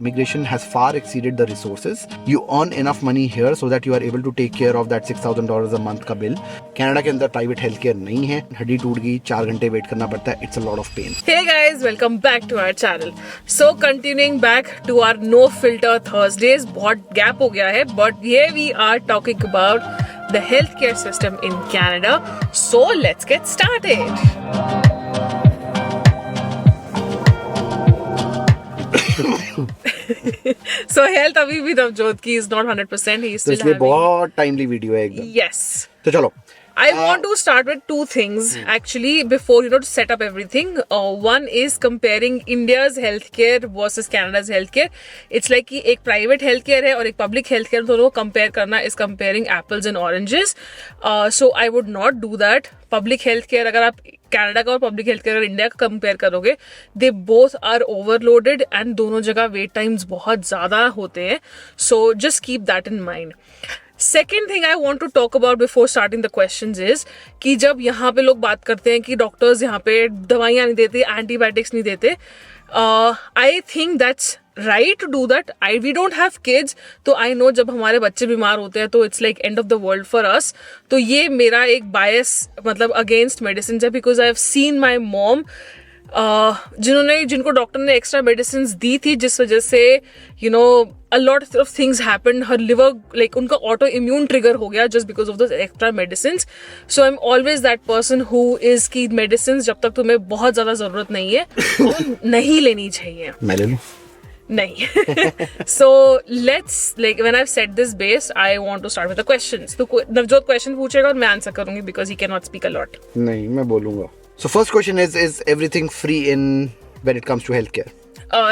Immigration has far exceeded the resources. You earn enough money here so that you are able to take care of that $6,000 a month का bill. Canada के अंदर private healthcare नहीं है. हड्डी टूट गई 4 घंटे वेट करना पड़ता है. It's a lot of pain. Hey guys, welcome back to our channel. So continuing back to our no filter Thursdays, बहुत gap हो गया है, but here we are talking about the healthcare system in Canada. So let's get started. So health अभी भी नवजोत की is not 100%. He is तो still इसलिए having. बहुत टाइमली वीडियो है एकदम. Yes. तो चलो. I want to start with two things actually before to set up everything. One is comparing India's healthcare versus Canada's healthcare. It's like कि एक private healthcare है और एक public healthcare, दोनों को compare करना is comparing apples and oranges. So I would not do that. Public healthcare अगर आप कनाडा का और पब्लिक हेल्थ केयर इंडिया का कंपेयर करोगे, they both are overloaded and दोनों जगह वेट टाइम्स बहुत ज्यादा होते हैं. So just keep that in mind. Second thing I want to talk about before starting the questions is कि जब यहाँ पे लोग बात करते हैं कि डॉक्टर्स यहाँ पे दवाइयाँ नहीं देते, एंटीबायोटिक्स नहीं देते, I think that's right to do that. We don't have kids, तो I know जब हमारे बच्चे बीमार होते हैं तो it's like end of the world for us. तो ये मेरा एक bias मतलब against medicines है, because I have seen my mom जिनको डॉक्टर ने एक्स्ट्रा मेडिसिन दी थी, जिस वजह से a lot of things happened. Her liver, like उनका ऑटो इम्यून ट्रिगर हो गया just because of those extra medicines. So I'm always that person who is कि medicines जब तक तुम्हें बहुत ज्यादा जरूरत नहीं है तो नहीं लेनी चाहिए. मैं ले लूं? नहीं. So let's, like when I've set this base, I want to start with the questions. तो नवजोत क्वेश्चन पूछेगा और मैं आंसर करूंगी because he cannot speak a lot. नहीं, मैं बोलूंगा. So first question is everything free in when it comes to healthcare?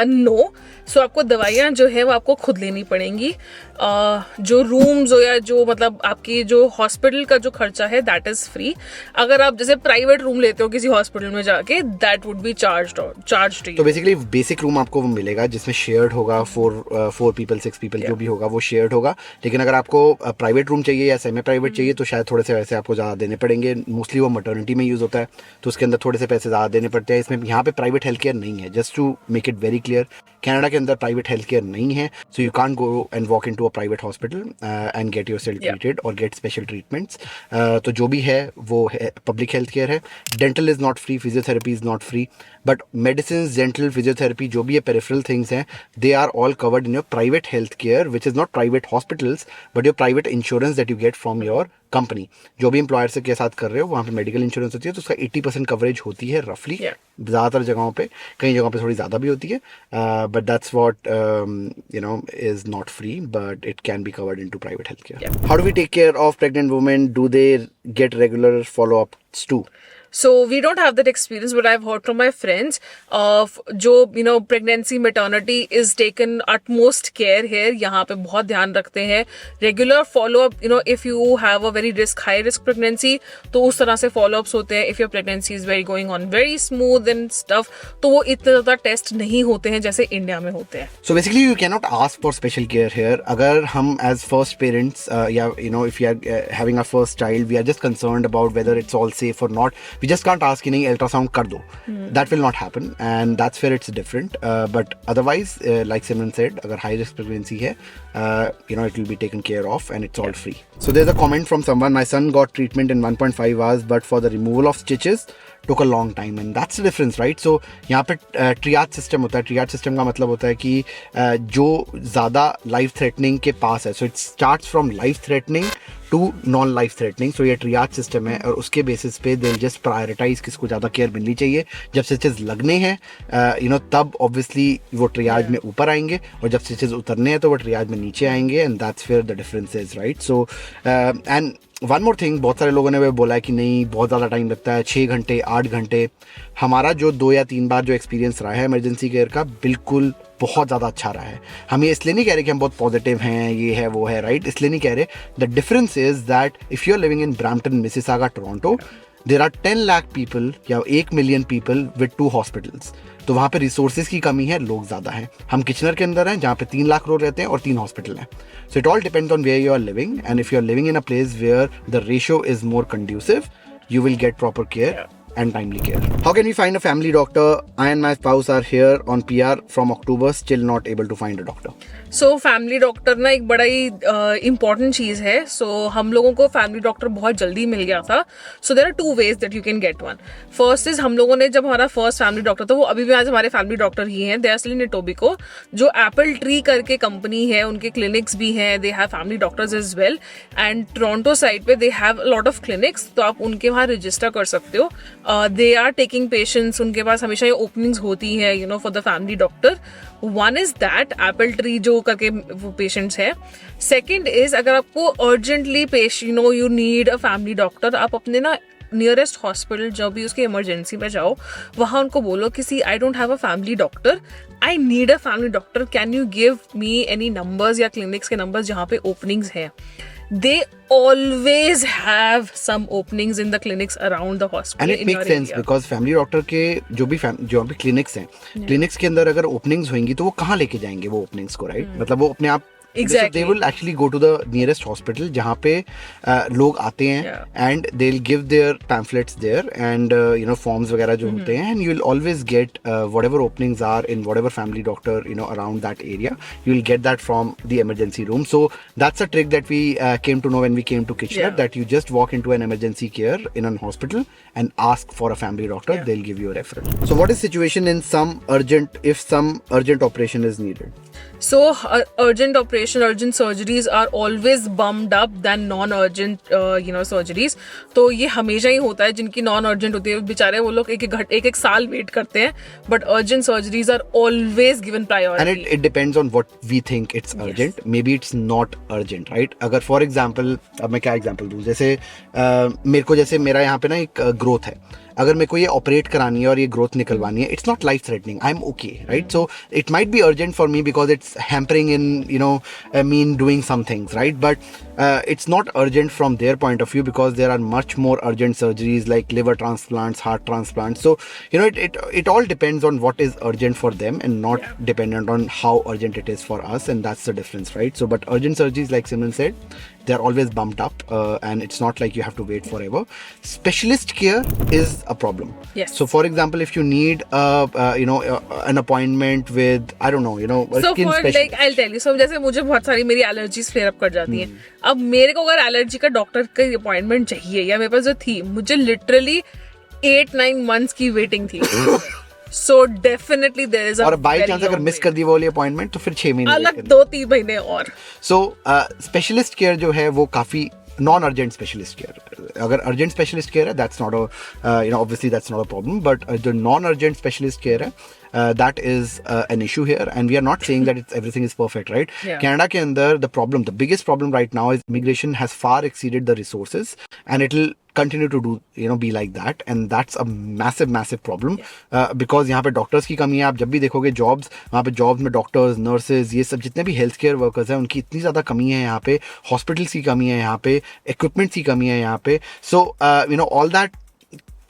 No. So आपको दवाइयाँ जो है वो आपको खुद लेनी पड़ेंगी. जो रूम्स हो या जो मतलब आपकी जो हॉस्पिटल का जो खर्चा है दैट इज फ्री. अगर आप जैसे प्राइवेट रूम लेते हो किसी हॉस्पिटल में जाके, that would be charge to you. तो बेसिकली बेसिक रूम आपको वो मिलेगा जिसमें शेयर्ड होगा, 4 पीपल 6 पीपल जो भी होगा वो शेयर्ड होगा. लेकिन अगर आपको प्राइवेट रूम चाहिए या सेमी प्राइवेट चाहिए तो शायद थोड़े से पैसे आपको ज़्यादा देने पड़ेंगे. मोस्टली वो मटर्निटी में यूज़ होता है तो उसके अंदर थोड़े से पैसे ज़्यादा देने पड़ते हैं. इसमें यहाँ पे प्राइवेट हेल्थ केयर नहीं है. Just to make it very clear, Canada के अंदर प्राइवेट हेल्थ केयर नहीं है. So you can't go and walk into a private hospital and get yourself treated और गेट स्पेशल ट्रीटमेंट्स. तो जो भी है वो है पब्लिक हेल्थ केयर है. Dental is not free, physiotherapy is not free, but medicine, dental, physiotherapy जो भी है पेरिफेरल थिंग्स हैं, they are all covered in your private health care which is not private hospitals but your private insurance that you get from your company. जो भी employer से के साथ कर रहे हो वहाँ पे मेडिकल इंश्योरेंस होती है तो उसका 80% कवरेज होती है रफली. ज़्यादातर जगहों पे, कई जगहों पे थोड़ी ज़्यादा भी होती है, but that's what is not free but it can be covered into private health care. How do we take care of pregnant women? Do they get regular follow ups too? So we don't have that experience, but I've heard from my friends of जो pregnancy, maternity is taken utmost care here. यहाँ पे बहुत ध्यान रखते हैं. Regular follow up, if you have a very high risk pregnancy, तो उस तरह से follow ups होते हैं. If your pregnancy is going on very smooth and stuff, तो वो इतने ज़्यादा टेस्ट नहीं होते हैं जैसे इंडिया में होते हैं. So basically you cannot ask for special care here. अगर हम as first parents या if you are having a first child, we are just concerned about whether it's all safe or not. We just can't ask कि नहीं ultrasound कर दो. That will not happen and that's where it's different. But otherwise, like Simran said, अगर high risk pregnancy है, it will be taken care of and it's all free. So there's a comment from someone, my son got treatment in 1.5 hours but for the removal of stitches took a long time and that's the difference, right? So यहाँ पे triage system होता है. triage system का मतलब होता है कि जो ज़्यादा life threatening के पास है, so it starts from life threatening to non life threatening. So ये ट्रियाज सिस्टम है और उसके बेसिस पे दे जस्ट प्रायोरिटाइज किसको ज़्यादा केयर मिलनी चाहिए. जब स्टिचेस लगने हैं तब ऑब्वियसली वो ट्रियाज में ऊपर आएंगे और जब स्टिचेस उतरने हैं तो वो ट्रियाज में नीचे आएंगे and that's where the difference is, right? So and one more thing, बहुत सारे लोगों ने वो बोला है कि नहीं बहुत ज़्यादा टाइम लगता है, 6 घंटे 8 घंटे. हमारा जो 2 या 3 बार जो एक्सपीरियंस रहा है इमरजेंसी केयर का, बिल्कुल बहुत ज़्यादा अच्छा रहा है. हम ये इसलिए नहीं कह रहे कि हम बहुत पॉजिटिव हैं, ये है वो है, राइट? इसलिए नहीं कह रहे. The difference is that if you are living in Brampton, Mississauga, Toronto, there are 10 lakh people या 1 मिलियन पीपल विद 2 हॉस्पिटल्स. तो वहाँ पे रिसोर्सेज की कमी है, लोग ज़्यादा हैं. हम किचनर के अंदर हैं जहाँ पे 3 लाख लोग रहते हैं और 3 हॉस्पिटल हैं. So it all depends on where you are living and if you are living in a place where the ratio is more conducive, you will get proper care and timely care. How can we find a family doctor? I and my spouse are here on PR from October, still not able to find a doctor. So family doctor ना एक बड़ा ही important चीज है. सो हम लोगों को family doctor बहुत जल्दी मिल गया था. So there are two ways that you can get one. First is हम लोगों ने जब हमारा फर्स्ट फैमिली डॉक्टर था, वो अभी भी आज हमारे फैमिली डॉक्टर ही हैं. They are still in Etobicoke, जो एप्पल ट्री करके कंपनी है, उनके क्लिनिक्स भी हैं. They have family doctors as well. And Toronto side पे they have lot of clinics, तो आप उनके वहाँ रजिस्टर कर सकते हो. They are taking patients. उनके पास हमेशा ये ओपनिंग्स होती है you know for the family doctor. One is that Apple Tree जो करके वो पेशेंट्स है. सेकेंड इज अगर आपको urgently you need a family doctor, आप अपने ना नियरेस्ट हॉस्पिटल जब भी उसकी इमरजेंसी में जाओ, वहां उनको बोलो कि see I don't have a family doctor, I need a family doctor, can you give me any numbers या क्लिनिक्स के नंबर्स जहाँ पे ओपनिंग्स है. They always have some openings in the clinics around the hospital. And it makes sense because family doctor के जो भी clinics हैं, clinics के अंदर अगर openings होंगी तो वो कहाँ लेके जाएंगे वो openings को, right? मतलब वो अपने आप Exactly. So they will actually go to the nearest hospital जहाँ पे लोग आते हैं and they'll give their pamphlets there and forms वगैरह जो होते हैं, and you'll always get whatever openings are in whatever family doctor around that area, you'll get that from the emergency room. So that's a trick that we came to know when we came to Kitchener, that you just walk into an emergency care in an hospital and ask for a family doctor. They'll give you a referral. So what is situation in if some urgent operation is needed? So urgent surgeries are always bumped up than non-urgent surgeries. तो ये हमेशा ही होता है. जिनकी non-urgent होती है बेचारे वो लोग एक साल वेट करते हैं, but urgent surgeries are always given priority. And it depends on what we think it's urgent. Yes. Maybe it's not urgent, right? अगर for example, अब मैं क्या example दूँ, जैसे मेरा यहाँ पे ना एक growth है. अगर मेरे को ये ऑपरेट करानी है और ये ग्रोथ निकलवानी है, it's not life threatening, I am okay, right? So it might be urgent for me because it's hampering in mean doing some things, right? But it's not urgent from their point of view because there are much more urgent surgeries like liver transplants, heart transplants. So it all depends on what is urgent for them and not dependent on how urgent it is for us, and that's the difference, right? So but urgent surgeries, like Simran said, they're always bumped up and it's not like you have to wait forever. Specialist care is a problem. Yes. So for example, if you need an appointment with, I don't know, a so skin for specialist. like I'll tell you, so जैसे मुझे बहुत सारी मेरी allergies flare up कर जाती हैं. अब मेरे को अगर एलर्जी का डॉक्टर का अपॉइंटमेंट चाहिए, या मेरे पास जो थी, मुझे लिटरली 8-9 months की वेटिंग थी. So definitely there is a, और बाई चांस अगर मिस कर दी वो वाली अपॉइंटमेंट तो फिर 6 महीने अलग 2-3 महीने और. सो स्पेशलिस्ट केयर जो है वो काफी नॉन अर्जेंट स्पेशलिस्ट केयर. अगर अर्जेंट स्पेशलिस्ट केयर है, that's not obviously that's not a problem, but जो नॉन अर्जेंट स्पेशलिस्ट केयर है, that is an issue here, and we are not saying that everything is perfect, right? Canada के अंदर the biggest problem right now is immigration has far exceeded the resources, and it will continue to do be like that, and that's a massive problem. Because यहाँ पे doctors की कमी है. आप जब भी देखोगे जॉब्स, वहाँ पे जॉब्स में डॉक्टर्स, नर्सेज, ये सब जितने भी हेल्थ केयर वर्कर्स हैं, उनकी इतनी ज़्यादा कमी है यहाँ पे. हॉस्पिटल्स की कमी है यहाँ पे, इक्विपमेंट्स की कमी है यहाँ पे. सो all that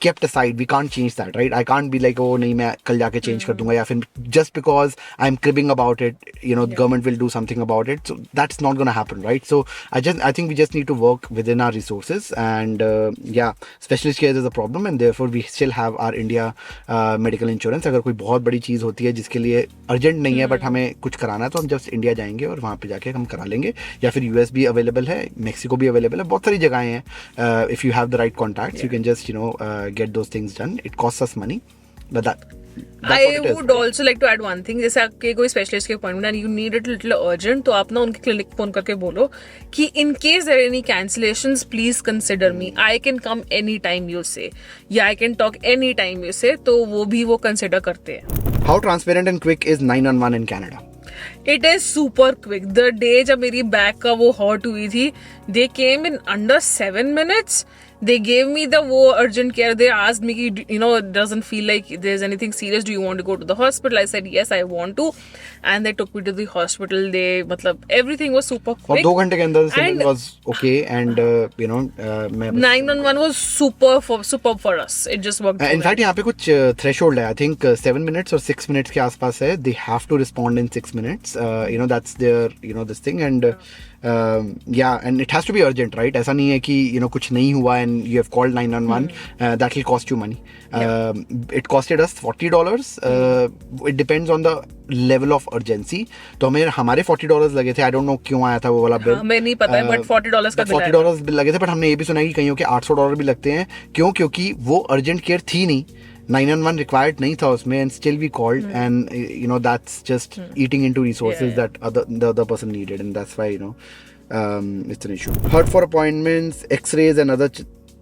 kept aside, we can't change that, right? I can't be like, oh नहीं मैं कल जाके change कर दूंगा, या फिर just because I'm cribbing about it, the government will do something about it. So that's not going to happen, right? So I think we just need to work within our resources, and specialist care is a problem, and therefore we still have our India medical insurance. अगर कोई बहुत बड़ी चीज़ होती है जिसके लिए urgent नहीं है but हमें कुछ कराना है, तो हम जस्ट इंडिया जाएंगे और वहाँ पे जाके हम करा लेंगे. या फिर US भी अवेलेबल है, मेक्सिको भी अवेलेबल है, बहुत सारी जगहें हैं. If you have the right contacts, you can just get those things done. It costs us money, but that's I would also like to add one thing. जैसे आपके कोई स्पेशलिस्ट के appointment and you need it little urgent, तो आप ना उनके clinic phone करके बोलो कि in case there any cancellations please consider me, I can come any time you say, या I can talk any time you say, तो वो भी वो कंसिडर करते हैं. How transparent and quick is 911 in Canada? It is super quick. The day जब मेरी back का वो हॉट हुई थी, they came in under 7 minutes. They gave me the urgent care. They asked me, it doesn't feel like there's anything serious. Do you want to go to the hospital? I said, yes, I want to. And they took me to the hospital. Everything was super quick. और 2 घंटे के अंदर Simran was okay, and 911 was super for us. It just worked. In fact, यहाँ पे कुछ threshold है. I think 7 minutes or 6 minutes के आसपास है. They have to respond in 6 minutes. That's their this thing, and and it has to be urgent, right? ऐसा नहीं है कि कुछ नहीं हुआ and and you have called 911, that will cost you money. It costed us $40. It depends on the level of urgency. तो हमें हमारे $40 लगे थे. I don't know क्यों आया था वो वाला बिल. हमें नहीं पता है, बट $40 का बिल आया. $40 बिल लगे थे, बट हमने ये भी सुना है कि कहीं के $800 भी लगते हैं. क्यों? क्योंकि वो अर्जेंट केयर थी नहीं. 911 required नहीं था उसमें, and still we called, and that's just eating into resources that the other person needed, and that's why it's an issue. Heard for appointments, X-rays and other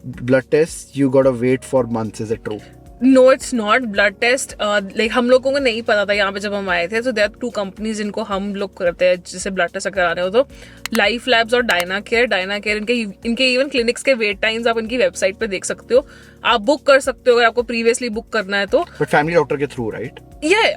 blood tests, you gotta wait for months. Is it true? No, it's not. Blood test, like हम लोगों को नहीं पता था यहाँ पे जब हम आए थे. So there are 2 companies जिनको हम लोग करते हैं, जैसे ब्लड टेस्ट कराने हो तो लाइफ लैब्स और डायना केयर. इनके इवन क्लिनिक्स के वेट टाइम्स आप इनकी वेबसाइट पे देख सकते हो. आप बुक कर सकते हो अगर आपको प्रीवियसली बुक करना है तो. बट फैमिली डॉक्टर के थ्रू, राइट?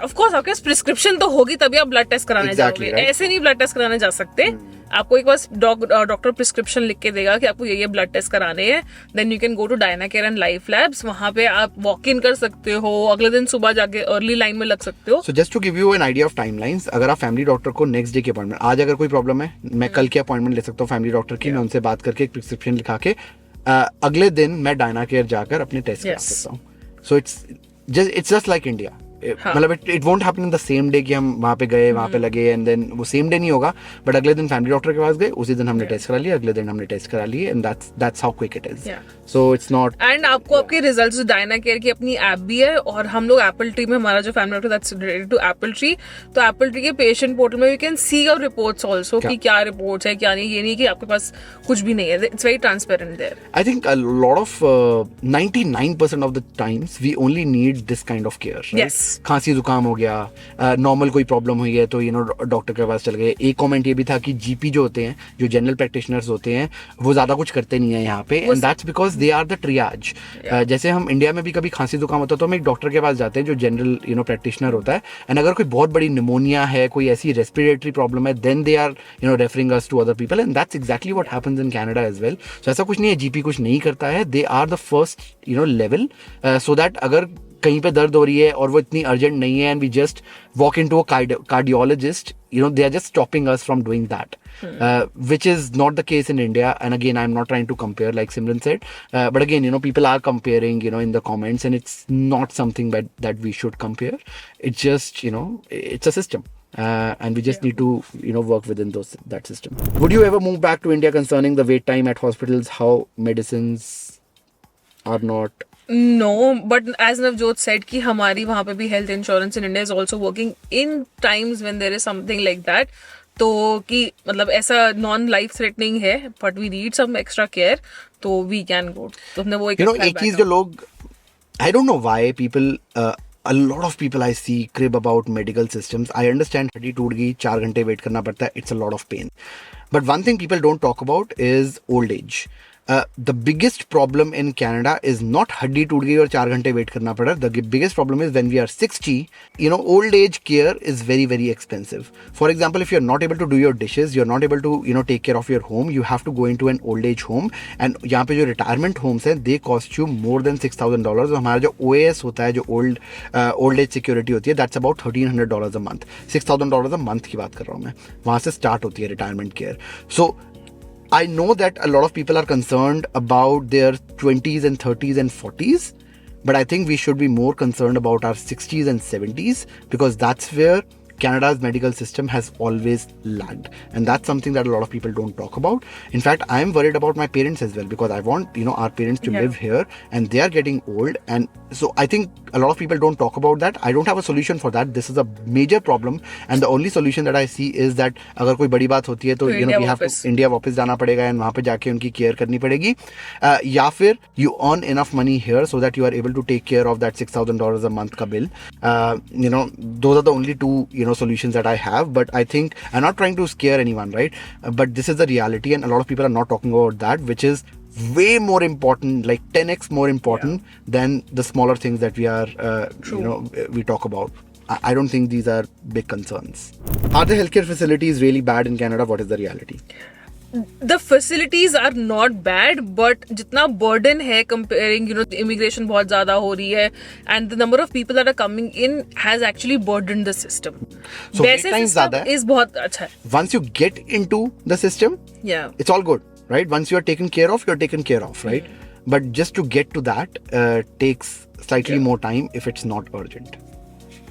ऑफ कोर्स आपके पास प्रिस्क्रिप्शन तो होगी तभी आप ब्लड टेस्ट कराने जाओगे. right? ऐसे नहीं ब्लड टेस्ट कराने जा सकते. आपको एक बार डॉक्टर प्रिस्क्रिप्शन लिख के देगा कि आपको ये ब्लड टेस्ट कराने हैं. Then you can go to Dynacare and LifeLabs. वहां पे आप वॉक इन कर सकते हो, अगले दिन सुबह जाके अर्ली लाइन में लग सकते हो. So just to give you an idea of timelines, अगर आप फैमिली डॉक्टर को नेक्स्ट डे की अपॉइंटमेंट, आज अगर कोई प्रॉब्लम है, मैं कल की अपॉइंटमेंट ले सकता हूँ फैमिली डॉक्टर की. मैं उनसे बात करके एक प्रिस्क्रिप्शन लिखा के अगले दिन मैं डायना केयर जाकर अपने टेस्ट करा सकता हूँ. So it's just like India. मतलब it won't happen in the same day कि हम वहाँ पे गए, वहाँ पे लगे, एंड देन वो सेम डे नहीं होगा. बट अगले दिन फैमिली डॉक्टर के पास गए, उसी दिन हमने टेस्ट करा लिया, अगले दिन हमने टेस्ट करा लिए, and that's how quick it is. So it's not. And आपको आपके रिजल्ट्स, डायना केयर की अपनी ऐप भी है, और हम लोग एप्पल ट्री में, हमारा जो family doctor that's related to Appletree, तो एप्पल ट्री के पेशेंट पोर्टल में you can see your reports also कि क्या रिपोर्ट्स है क्या नहीं. ये नहीं कि आपके पास कुछ भी नहीं है. It's very transparent there. I think a lot of 99% of the times we only need this kind of care. खांसी जुकाम हो गया, नॉर्मल कोई प्रॉब्लम हुई है तो डॉक्टर के पास चल गए. एक कमेंट ये भी था कि जीपी जो होते हैं, जो जनरल प्रैक्टिशनर्स होते हैं, वो ज्यादा कुछ करते नहीं है यहाँ पे, and that's because they are the triage. जैसे हम इंडिया में भी कभी खांसी जुकाम होता है तो हम एक डॉक्टर के पास जाते हैं जो जनरल प्रैक्टिशनर होता है, एंड अगर कोई बहुत बड़ी निमोनिया है, कोई ऐसी रेस्पिरेटरी प्रॉब्लम है, then they are referring us to other people, and that's exactly what happens in Canada as well. So ऐसा कुछ नहीं है जीपी कुछ नहीं करता है. They are the first level, so that अगर कहीं पे दर्द हो रही है और वो इतनी अर्जेंट नहीं है, and we just walk into a cardiologist, they are just stopping us from doing that, which is not the case in India. And again, I'm not trying to compare, like Simran said, but again, people are comparing, in the comments, and it's not something that we should compare. It's just, it's a system. And we just need to, work within that system. Would you ever move back to India concerning the wait time at hospitals, how medicines are not? No, but as Navjot said कि हमारी वहाँ पे भी health insurance in India is also working in times when there is something like that. तो कि मतलब ऐसा non life threatening है, but we need some extra care, तो we can go. तो हमने वो एक चीज जो लोग, I don't know why people, a lot of people I see crib about medical systems. I understand हड्डी टूट गई, 4 घंटे वेट करना पड़ता है, it's a lot of pain. But one thing people don't talk about is old age. The biggest problem in Canada is not हड्डी टूट गई और 4 घंटे वेट करना पड़ा. The biggest problem is when we are 60, old age care is very, very expensive. For example, if you're not able to do your dishes, you're not able to, take care of your home, you have to go into an old age home. And यहाँ पे जो retirement homes हैं, they cost you more than $6,000. और हमारा जो OAS होता है, जो old age security होती है, that's about $1,300 a month. $6,000 a month की बात कर रहा हूँ मैं. वहाँ से start होती है retirement care. So I know that a lot of people are concerned about their 20s and 30s and 40s, but I think we should be more concerned about our 60s and 70s, because that's where Canada's medical system has always lagged, and that's something that a lot of people don't talk about. In fact, I am worried about my parents as well, because I want our parents to live here, and they are getting old, and so I think a lot of people don't talk about that. I don't have a solution for that. This is a major problem, and the only solution that I see is that अगर कोई बड़ी बात होती है तो we have to India वापस जाना पड़ेगा, and वहाँ पे जाके उनकी केयर करनी पड़ेगी, या फिर you earn enough money here so that you are able to take care of that $6,000 a month का bill. Those are the only two solutions that I have, but I think I'm not trying to scare anyone, right? But this is the reality, and a lot of people are not talking about that, which is way more important, like 10x more important than the smaller things that we are, we talk about. I don't think these are big concerns. Are the healthcare facilities really bad in Canada? What is the reality? The facilities are not bad, but जितना burden है comparing, immigration बहुत ज़्यादा हो रही है, and the number of people that are coming in has actually burdened the system. So wait time ज़्यादा है. is बहुत अच्छा है. Once you get into the system, it's all good, right? Once you are taken care of, you're taken care of, right? but just to get to that takes slightly more time if it's not urgent.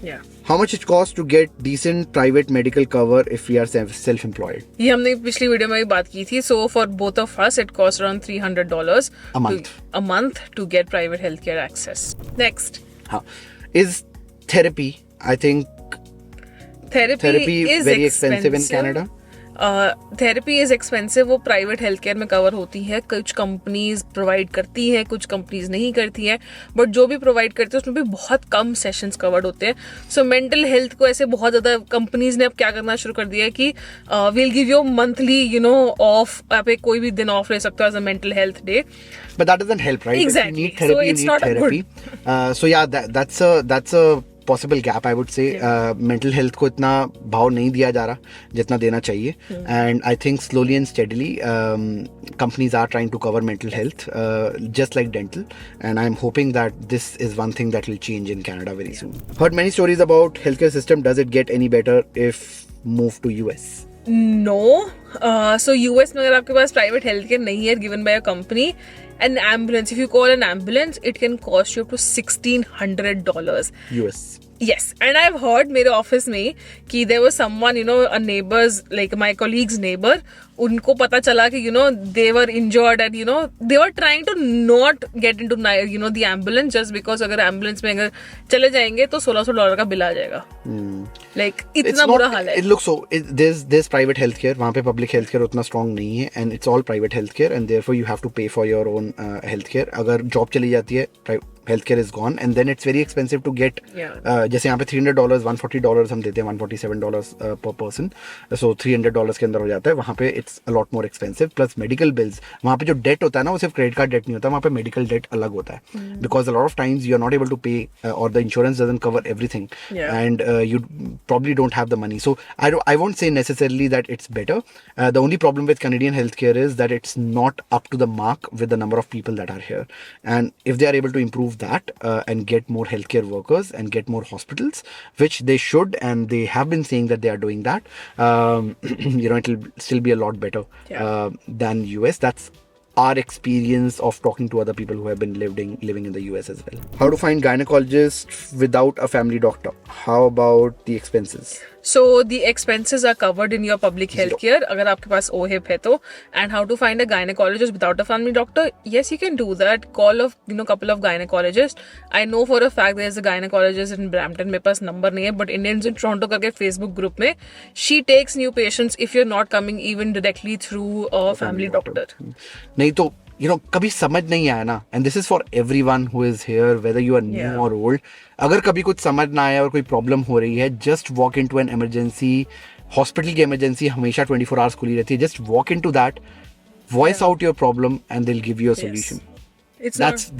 Yeah. How much it costs to get decent private medical cover if we are self-employed? ये हमने पिछली video में भी बात की थी. So for both of us, it costs around $300 a month to get private healthcare access. Next. Is therapy? I think therapy is very expensive in Canada. Therapy is expensive. वो private health care में cover होती है. कुछ companies provide करती हैं, कुछ companies नहीं करती हैं, बट जो भी प्रोवाइड करती है उसमें भी बहुत कम सेशंस कवर्ड होते हैं. सो मेंटल हेल्थ को ऐसे बहुत ज्यादा कंपनीज ने अब क्या करना शुरू कर दिया है कि we'll give you monthly off. आप एक कोई भी दिन ऑफ ले सकते हो as a mental health day. But that doesn't help, right? Exactly. If you need therapy, So it's you need not therapy. So yeah, that's a possible gap, I would say. Mental health को इतना भाव नहीं दिया जा रहा जितना देना चाहिए. And I think slowly and steadily companies are trying to cover mental health just like dental. And I'm hoping that this is one thing that will change in Canada very soon. Heard many stories about healthcare system. Does it get any better if moved to US? No. So US में अगर आपके पास private health care नहीं है given by a company, an ambulance, if you call an ambulance, it can cost you up to $1,600 US. Yes, and I've heard मेरे office में कि there was someone, a neighbor's, like my colleague's neighbor, उनको पता चला कि they were injured and they were trying to not get into the ambulance just because अगर ambulance में अगर चले जाएंगे तो $1,600 का बिल आ जाएगा. Like इतना बुरा हाल है. It looks so. There's private healthcare. वहाँ पे public healthcare उतना strong नहीं है, and it's all private healthcare, and therefore you have to pay for your own healthcare. अगर job चली जाती है, healthcare is gone, and then it's very expensive to get. जैसे यहाँ पे $300, $140 हम देते हैं, $147 per person. So $300 के अंदर हो जाता है. वहाँ पे it's a lot more expensive. Plus medical bills. वहाँ पे जो debt होता है ना, वो सिर्फ credit card debt नहीं होता, वहाँ पे medical debt अलग होता है. Because a lot of times you are not able to pay or the insurance doesn't cover everything, and you probably don't have the money. So I won't say necessarily that it's better. The only problem with Canadian healthcare is that it's not up to the mark with the number of people that are here. And if they are able to improve that and get more healthcare workers and get more hospitals, which they should, and they have been saying that they are doing that, it'll still be a lot better than US. That's our experience of talking to other people who have been living in the US as well. How to find gynecologist without a family doctor? How about the expenses? So the expenses are covered in your public health care अगर आपके पास OHIP है तो. And how to find a gynecologist without a family doctor? Yes, you can do that. Call of couple of gynecologists. I know for a fact there is a gynecologist in Brampton. मेरे पास number नहीं है, but Indians in Toronto करके Facebook group में she takes new patients if you're not coming even directly through a family doctor. नहीं तो कभी समझ नहीं आया ना, and this is for everyone who is here, whether you are new or old. अगर कभी कुछ समझ ना आया और कोई प्रॉब्लम हो रही है, just walk into an emergency. Hospital की इमरजेंसी हमेशा 24 hours खुली रहती है. Just walk into that, voice out your problem, and they'll give you a solution.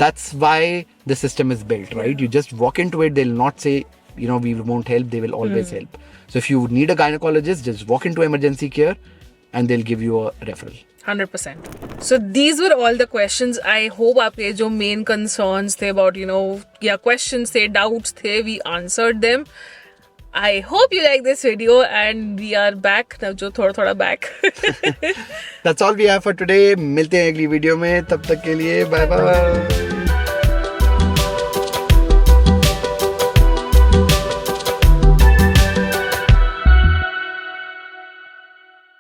That's why the system is built, right? You just walk into it, they'll not say we won't help. They will always help. So if you need a gynecologist, just walk into emergency care and they'll give you a referral. 100%. So these were all the questions. I hope आपके जो main concerns थे about questions थे, doubts थे, we answered them. I hope you like this video and we are back. now जो थोड़ा back. That's all we have for today. मिलते हैं अगली वीडियो में. तब तक के लिए bye bye.